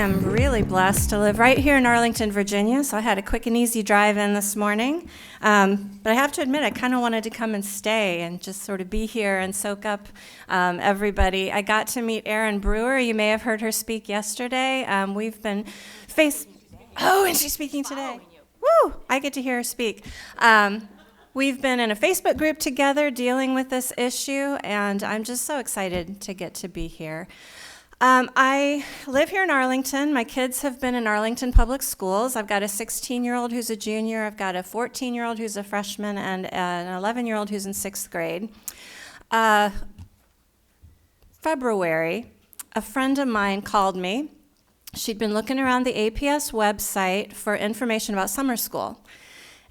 am really blessed to live right here in Arlington, Virginia, so I had a quick and easy drive in this morning. But I have to admit, I kind of wanted to come and stay and just sort of be here and soak up everybody. I got to meet Erin Brewer. You may have heard her speak yesterday. We've been and she's speaking today. Woo! I get to hear her speak. We've been in a Facebook group together dealing with this issue, and I'm just so excited to get to be here. I live here in Arlington. My kids have been in Arlington Public Schools. I've got a 16-year-old who's a junior. I've got a 14-year-old who's a freshman, and an 11-year-old who's in 6th grade. February, a friend of mine called me. She'd been looking around the APS website for information about summer school.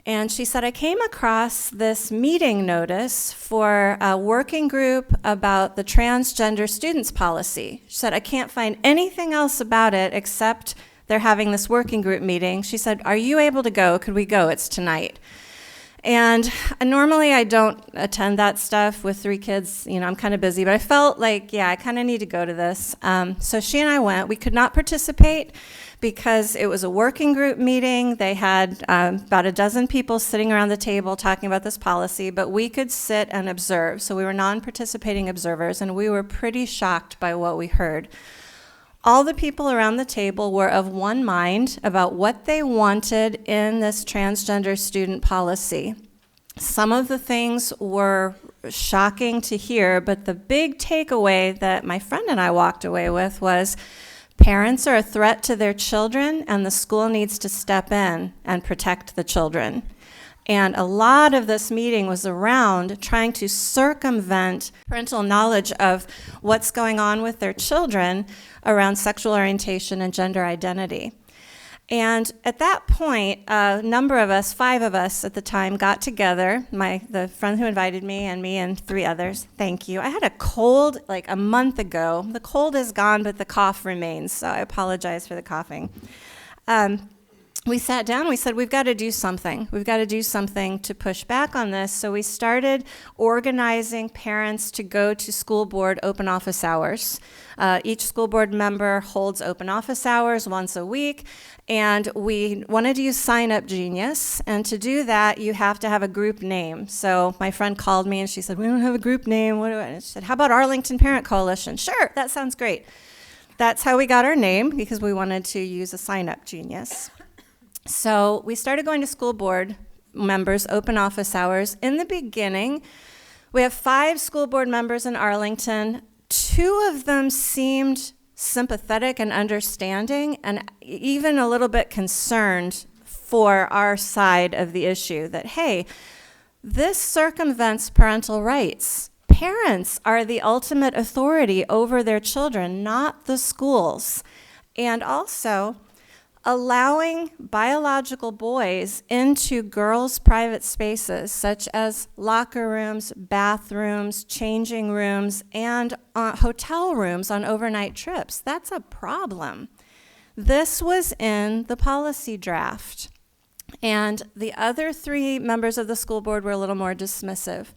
And she said, I came across this meeting notice for a working group about the transgender students policy. She said, I can't find anything else about it except they're having this working group meeting. She said, are you able to go? Could we go? It's tonight. And normally I don't attend that stuff with 3 kids. You know, I'm kind of busy, but I felt like, I kind of need to go to this. So she and I went. We could not participate because it was a working group meeting. They had about a dozen people sitting around the table talking about this policy, but we could sit and observe. So we were non-participating observers, and we were pretty shocked by what we heard. All the people around the table were of one mind about what they wanted in this transgender student policy. Some of the things were shocking to hear, but the big takeaway that my friend and I walked away with was parents are a threat to their children, and the school needs to step in and protect the children. And a lot of this meeting was around trying to circumvent parental knowledge of what's going on with their children around sexual orientation and gender identity. And at that point, a number of us, 5 of us at the time, got together, the friend who invited me and 3 others. Thank you. I had a cold like a month ago. The cold is gone, but the cough remains, so I apologize for the coughing. We sat down, we said, we've got to do something. We've got to do something to push back on this. So we started organizing parents to go to school board open office hours. Each school board member holds open office hours once a week, and we wanted to use Sign Up Genius. And to do that, you have to have a group name. So my friend called me and she said, we don't have a group name. And I said, how about Arlington Parent Coalition? Sure, that sounds great. That's how we got our name, because we wanted to use a Sign Up Genius. So we started going to school board members' open office hours. In the beginning, we have 5 school board members in Arlington. 2 of them seemed sympathetic and understanding, and even a little bit concerned for our side of the issue, that, hey, this circumvents parental rights. Parents are the ultimate authority over their children, not the schools. And also, allowing biological boys into girls' private spaces, such as locker rooms, bathrooms, changing rooms, and hotel rooms on overnight trips, that's a problem. This was in the policy draft. And the other 3 members of the school board were a little more dismissive.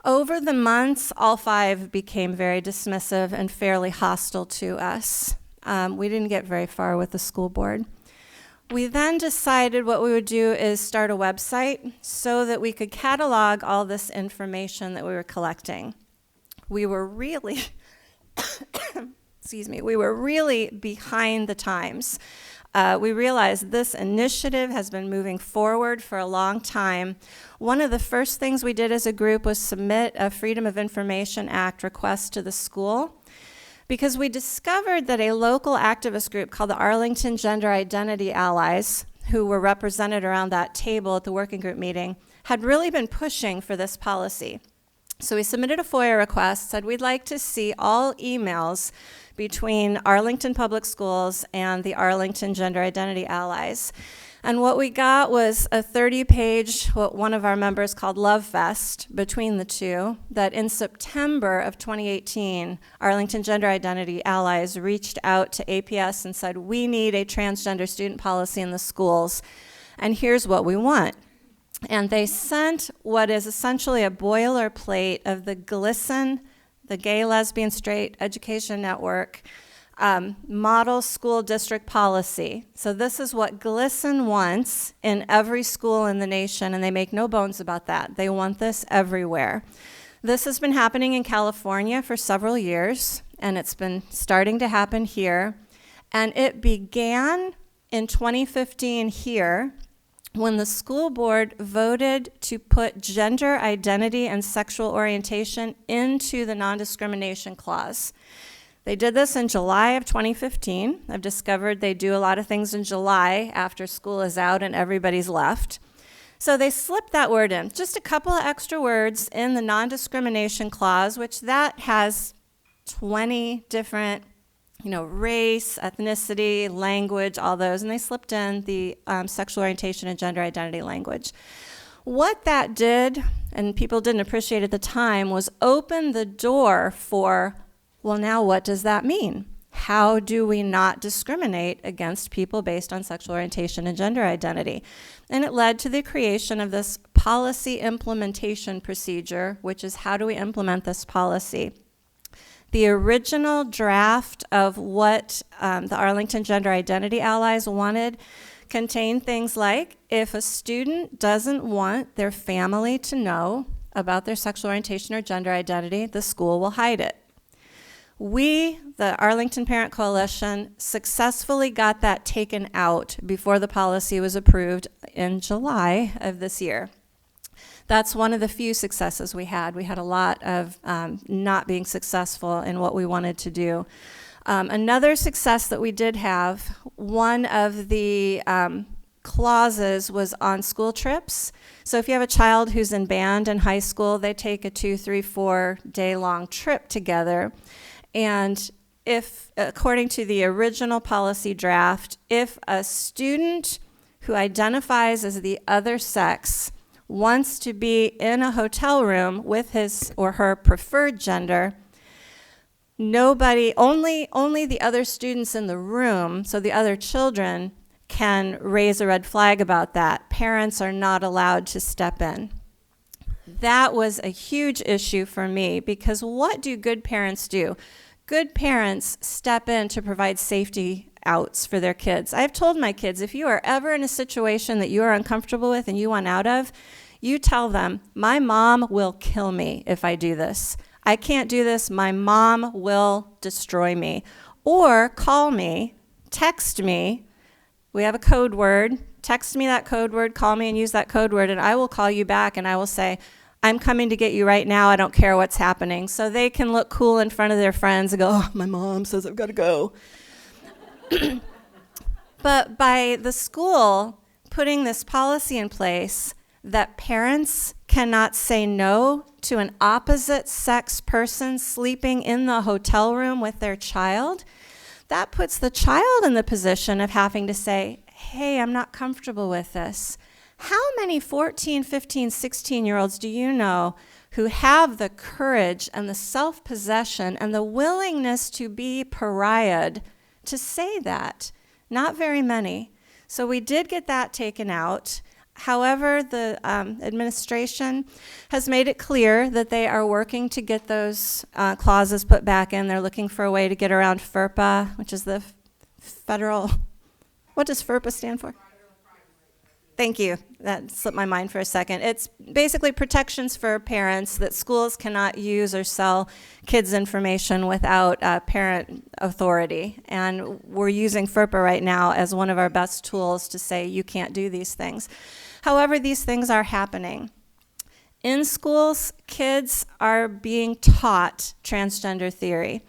Over the months, all 5 became very dismissive and fairly hostile to us. We didn't get very far with the school board. We then decided what we would do is start a website so that we could catalog all this information that we were collecting. We were really, we were really behind the times. We realized this initiative has been moving forward for a long time. One of the first things we did as a group was submit a Freedom of Information Act request to the school, because we discovered that a local activist group called the Arlington Gender Identity Allies, who were represented around that table at the working group meeting, had really been pushing for this policy. So we submitted a FOIA request, said we'd like to see all emails between Arlington Public Schools and the Arlington Gender Identity Allies. And what we got was a 30-page, what one of our members called Love Fest between the 2, that in September of 2018, Arlington Gender Identity Allies reached out to APS and said, we need a transgender student policy in the schools, and here's what we want. And they sent what is essentially a boilerplate of the GLSEN, the Gay, Lesbian, Straight Education Network, model school district policy. So this is what GLSEN wants in every school in the nation, and they make no bones about that. They want this everywhere. This has been happening in California for several years, and it's been starting to happen here. And it began in 2015 here when the school board voted to put gender identity and sexual orientation into the non-discrimination clause. They did this in July of 2015. I've discovered they do a lot of things in July after school is out and everybody's left. So they slipped that word in, just a couple of extra words in the non-discrimination clause, which that has 20 different, race, ethnicity, language, all those, and they slipped in the sexual orientation and gender identity language. What that did, and people didn't appreciate at the time, was open the door for, well, now what does that mean? How do we not discriminate against people based on sexual orientation and gender identity? And it led to the creation of this policy implementation procedure, which is how do we implement this policy? The original draft of what the Arlington Gender Identity Allies wanted contained things like, if a student doesn't want their family to know about their sexual orientation or gender identity, the school will hide it. We, the Arlington Parent Coalition, successfully got that taken out before the policy was approved in July of this year. That's one of the few successes we had. We had a lot of not being successful in what we wanted to do. Another success that we did have, one of the clauses was on school trips. So if you have a child who's in band in high school, they take a 2, 3, 4 day long trip together. And if, according to the original policy draft, if a student who identifies as the other sex wants to be in a hotel room with his or her preferred gender, only the other students in the room, so the other children, can raise a red flag about that. Parents are not allowed to step in. That was a huge issue for me, because what do good parents do? Good parents step in to provide safety outs for their kids. I've told my kids, if you are ever in a situation that you are uncomfortable with and you want out of, you tell them, my mom will kill me if I do this. I can't do this. My mom will destroy me. Or call me, text me. We have a code word. Text me that code word, call me and use that code word, and I will call you back and I will say, I'm coming to get you right now. I don't care what's happening. So they can look cool in front of their friends and go, oh, my mom says I've got to go. But by the school putting this policy in place that parents cannot say no to an opposite sex person sleeping in the hotel room with their child, that puts the child in the position of having to say, hey, I'm not comfortable with this. How many 14, 15, 16-year-olds do you know who have the courage and the self-possession and the willingness to be pariahed to say that? Not very many. So we did get that taken out. However, the administration has made it clear that they are working to get those clauses put back in. They're looking for a way to get around FERPA, which is the federal, what does FERPA stand for? Thank you. That slipped my mind for a second. It's basically protections for parents that schools cannot use or sell kids' information without parent authority. And we're using FERPA right now as one of our best tools to say you can't do these things. However, these things are happening. In schools, kids are being taught transgender theory.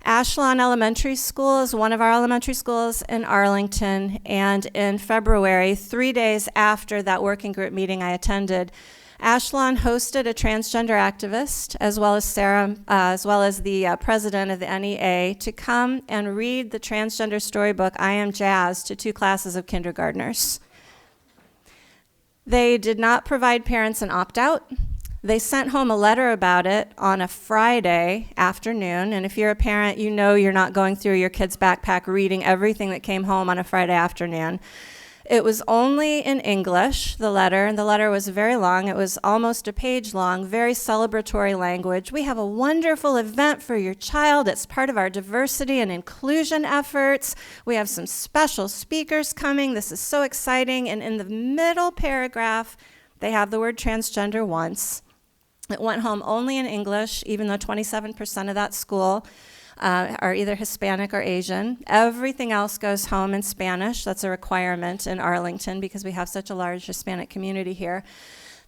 Ashlon Elementary School is one of our elementary schools in Arlington, and in February, 3 days after that working group meeting I attended, Ashlon hosted a transgender activist, as well as Sarah, as well as the president of the NEA, to come and read the transgender storybook, I Am Jazz, to 2 classes of kindergartners. They did not provide parents an opt-out. They sent home a letter about it on a Friday afternoon, and if you're a parent, you know you're not going through your kid's backpack reading everything that came home on a Friday afternoon. It was only in English, the letter, and the letter was very long. It was almost a page long, very celebratory language. We have a wonderful event for your child. It's part of our diversity and inclusion efforts. We have some special speakers coming. This is so exciting. And in the middle paragraph, they have the word transgender once. It went home only in English, even though 27% of that school are either Hispanic or Asian. Everything else goes home in Spanish. That's a requirement in Arlington because we have such a large Hispanic community here.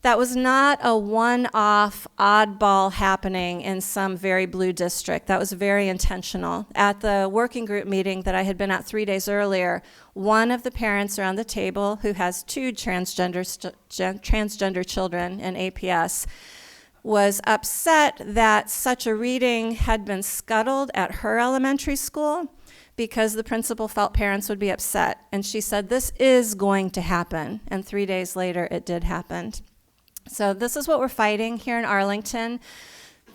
That was not a one-off oddball happening in some very blue district. That was very intentional. At the working group meeting that I had been at 3 days earlier, one of the parents around the table who has two transgender children in APS was upset that such a reading had been scuttled at her elementary school because the principal felt parents would be upset. And she said, this is going to happen. And 3 days later, it did happen. So this is what we're fighting here in Arlington.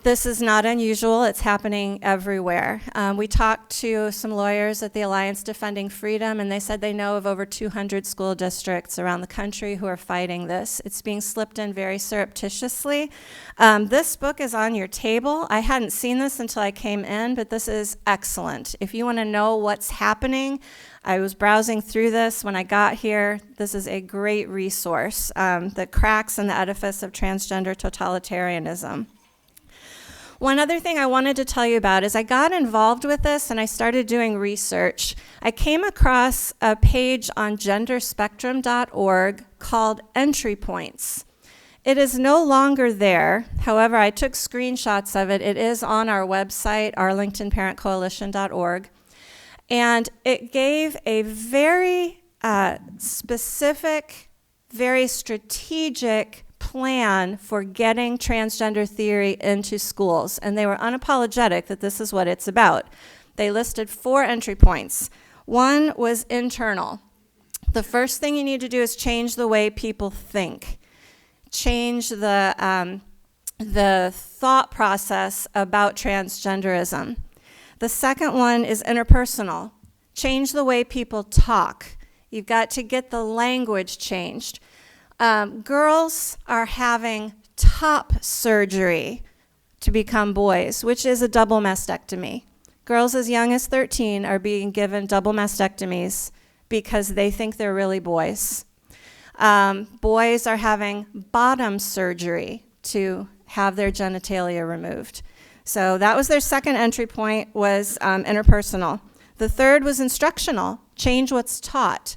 This is not unusual. It's happening everywhere. We talked to some lawyers at the Alliance Defending Freedom, and they said they know of over 200 school districts around the country who are fighting this. It's being slipped in very surreptitiously. This book is on your table. I hadn't seen this until I came in, but this is excellent. If you want to know what's happening, I was browsing through this when I got here. This is a great resource, The Cracks in the Edifice of Transgender Totalitarianism. One other thing I wanted to tell you about is I got involved with this and I started doing research. I came across a page on genderspectrum.org called Entry Points. It is no longer there. However, I took screenshots of it. It is on our website, arlingtonparentcoalition.org. And it gave a very specific, very strategic plan for getting transgender theory into schools. And they were unapologetic that this is what it's about. They listed 4 entry points. One was internal. The first thing you need to do is change the way people think. Change the thought process about transgenderism. The second one is interpersonal. Change the way people talk. You've got to get the language changed. Girls are having top surgery to become boys, which is a double mastectomy. Girls as young as 13 are being given double mastectomies because they think they're really boys. Boys are having bottom surgery to have their genitalia removed. So that was their second entry point, was interpersonal. The third was instructional, change what's taught.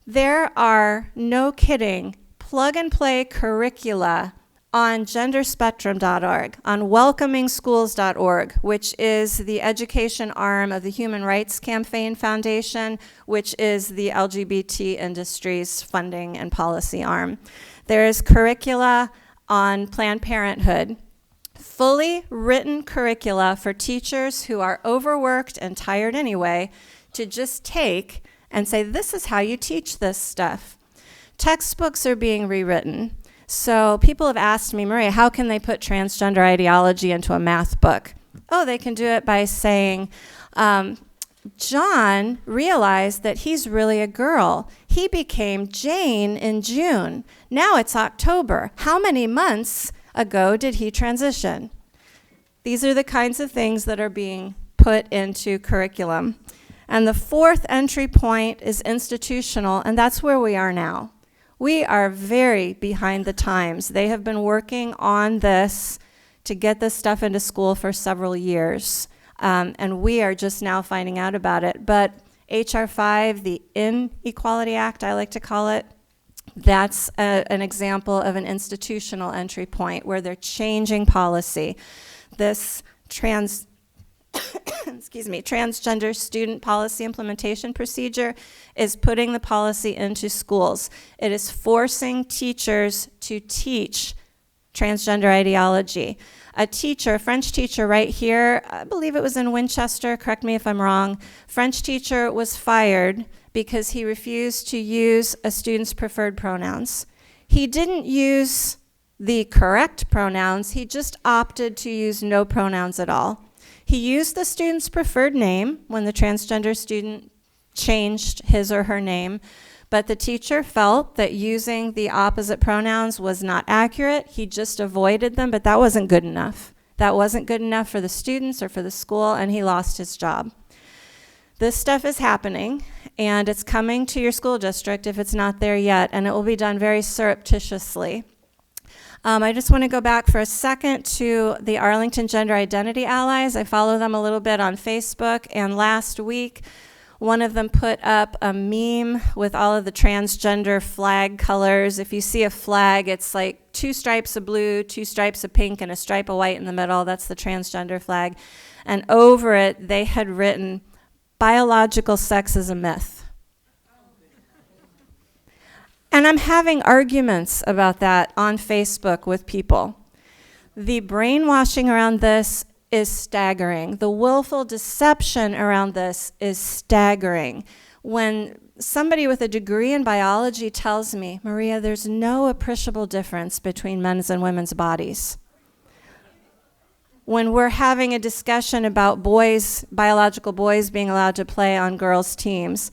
There are, no kidding, plug-and-play curricula on genderspectrum.org, on welcomingschools.org, which is the education arm of the Human Rights Campaign Foundation, which is the LGBT industry's funding and policy arm. There is curricula on Planned Parenthood, fully written curricula for teachers who are overworked and tired anyway to just take and say, this is how you teach this stuff. Textbooks are being rewritten. So people have asked me, Maria, how can they put transgender ideology into a math book? Oh, they can do it by saying, John realized that he's really a girl. He became Jane in June. Now it's October. How many months ago did he transition? These are the kinds of things that are being put into curriculum. And the fourth entry point is institutional, and that's where we are now. We are very behind the times. They have been working on this to get this stuff into school for several years, and we are just now finding out about it. But H.R. 5, the Inequality Act, I like to call it, that's an example of an institutional entry point where they're changing policy. This transgender student policy implementation procedure is putting the policy into schools. It is forcing teachers to teach transgender ideology. A French teacher right here, I believe it was in Winchester, correct me if I'm wrong, French teacher was fired because he refused to use a student's preferred pronouns. He didn't use the correct pronouns, he just opted to use no pronouns at all. He used the student's preferred name when the transgender student changed his or her name, But the teacher felt that using the opposite pronouns was not accurate. He just avoided them, but that wasn't good enough. That wasn't good enough for the students or for the school, and he lost his job. This stuff is happening, and it's coming to your school district if it's not there yet, and it will be done very surreptitiously. I just want to go back for a second to the Arlington Gender Identity Allies. I follow them a little bit on Facebook, and last week, one of them put up a meme with all of the transgender flag colors. If you see a flag, it's like 2 stripes of blue, 2 stripes of pink, and a stripe of white in the middle. That's the transgender flag. And over it, they had written, "Biological sex is a myth." And I'm having arguments about that on Facebook with people. The brainwashing around this is staggering. The willful deception around this is staggering. When somebody with a degree in biology tells me, "Maria, there's no appreciable difference between men's and women's bodies." When we're having a discussion about boys, biological boys being allowed to play on girls' teams,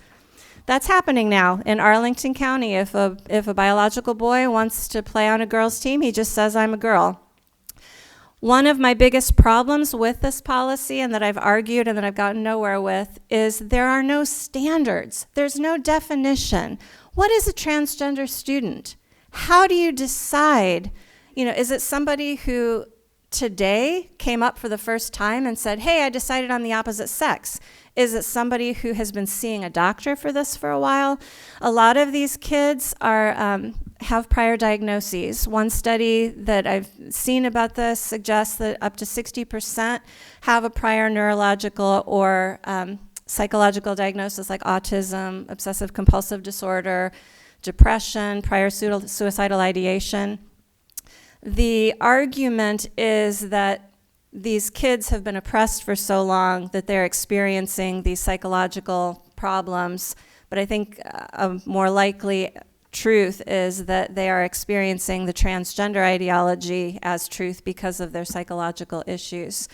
that's happening now in Arlington County. If a biological boy wants to play on a girl's team, he just says, "I'm a girl." One of my biggest problems with this policy, and that I've argued and that I've gotten nowhere with, is there are no standards. There's no definition. What is a transgender student? How do you decide? Is it somebody who today came up for the first time and said, "Hey, I decided on the opposite sex"? Is it somebody who has been seeing a doctor for this for a while? A lot of these kids have prior diagnoses. One study that I've seen about this suggests that up to 60% have a prior neurological or psychological diagnosis like autism, obsessive compulsive disorder, depression, prior suicidal ideation. The argument is that these kids have been oppressed for so long that they're experiencing these psychological problems, but I think a more likely truth is that they are experiencing the transgender ideology as truth because of their psychological issues.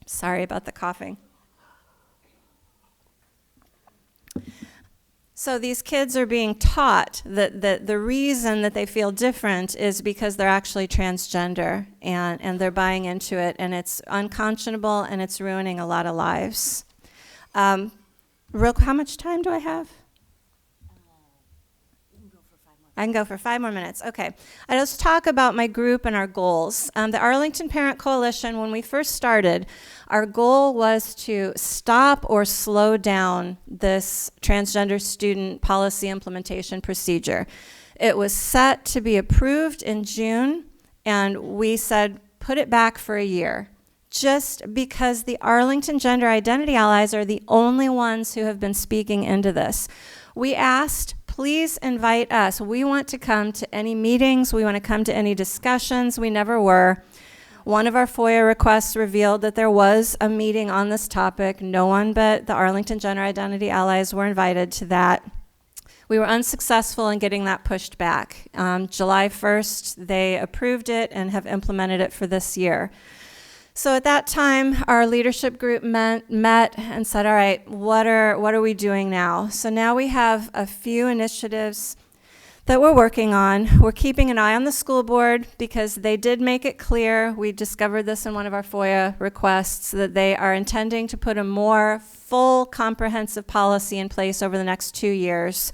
Sorry about the coughing. So these kids are being taught that the reason that they feel different is because they're actually transgender, and they're buying into it, and it's unconscionable, and it's ruining a lot of lives. How much time do I have? I can go for 5 more minutes. Okay. I just talk about my group and our goals. The Arlington Parent Coalition, when we first started, our goal was to stop or slow down this transgender student policy implementation procedure. It was set to be approved in June, and we said, put it back for a year, just because the Arlington Gender Identity Allies are the only ones who have been speaking into this. We asked, please invite us. We want to come to any meetings. We want to come to any discussions. We never were. One of our FOIA requests revealed that there was a meeting on this topic. No one but the Arlington Gender Identity Allies were invited to that. We were unsuccessful in getting that pushed back. July 1st, they approved it and have implemented it for this year. So at that time, our leadership group met and said, all right, what are we doing now? So now we have a few initiatives that we're working on. We're keeping an eye on the school board because they did make it clear, we discovered this in one of our FOIA requests, that they are intending to put a more full comprehensive policy in place over the next 2 years.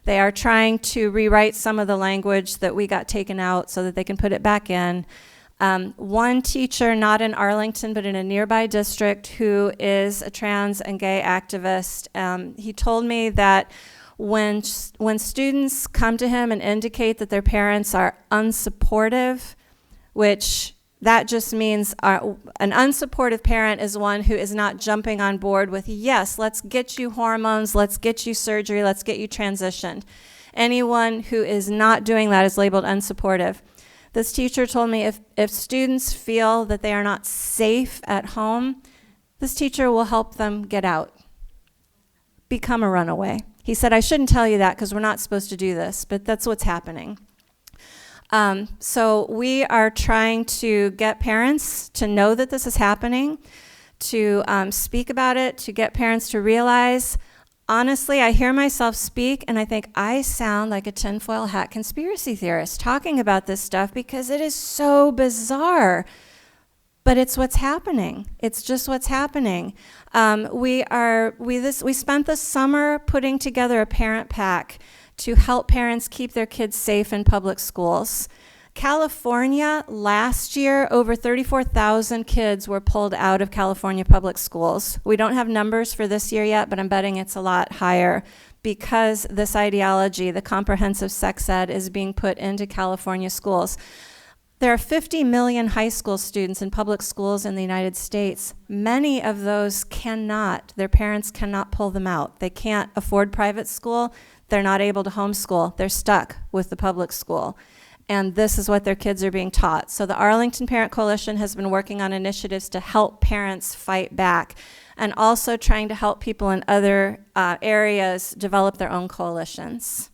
They are trying to rewrite some of the language that we got taken out so that they can put it back in. One teacher, not in Arlington, but in a nearby district, who is a trans and gay activist, he told me that when students come to him and indicate that their parents are unsupportive, which that just means an unsupportive parent is one who is not jumping on board with, yes, let's get you hormones, let's get you surgery, let's get you transitioned. Anyone who is not doing that is labeled unsupportive. This teacher told me if students feel that they are not safe at home, this teacher will help them get out, become a runaway. He said, I shouldn't tell you that because we're not supposed to do this, but that's what's happening. So we are trying to get parents to know that this is happening, to speak about it, to get parents to realize honestly, I hear myself speak and I think I sound like a tinfoil hat conspiracy theorist talking about this stuff because it is so bizarre. But it's what's happening. It's just what's happening. We spent the summer putting together a parent pack to help parents keep their kids safe in public schools. California, last year, over 34,000 kids were pulled out of California public schools. We don't have numbers for this year yet, but I'm betting it's a lot higher because this ideology, the comprehensive sex ed, is being put into California schools. There are 50 million high school students in public schools in the United States. Many of those their parents cannot pull them out. They can't afford private school. They're not able to homeschool. They're stuck with the public school. And this is what their kids are being taught. So the Arlington Parent Coalition has been working on initiatives to help parents fight back and also trying to help people in other areas develop their own coalitions.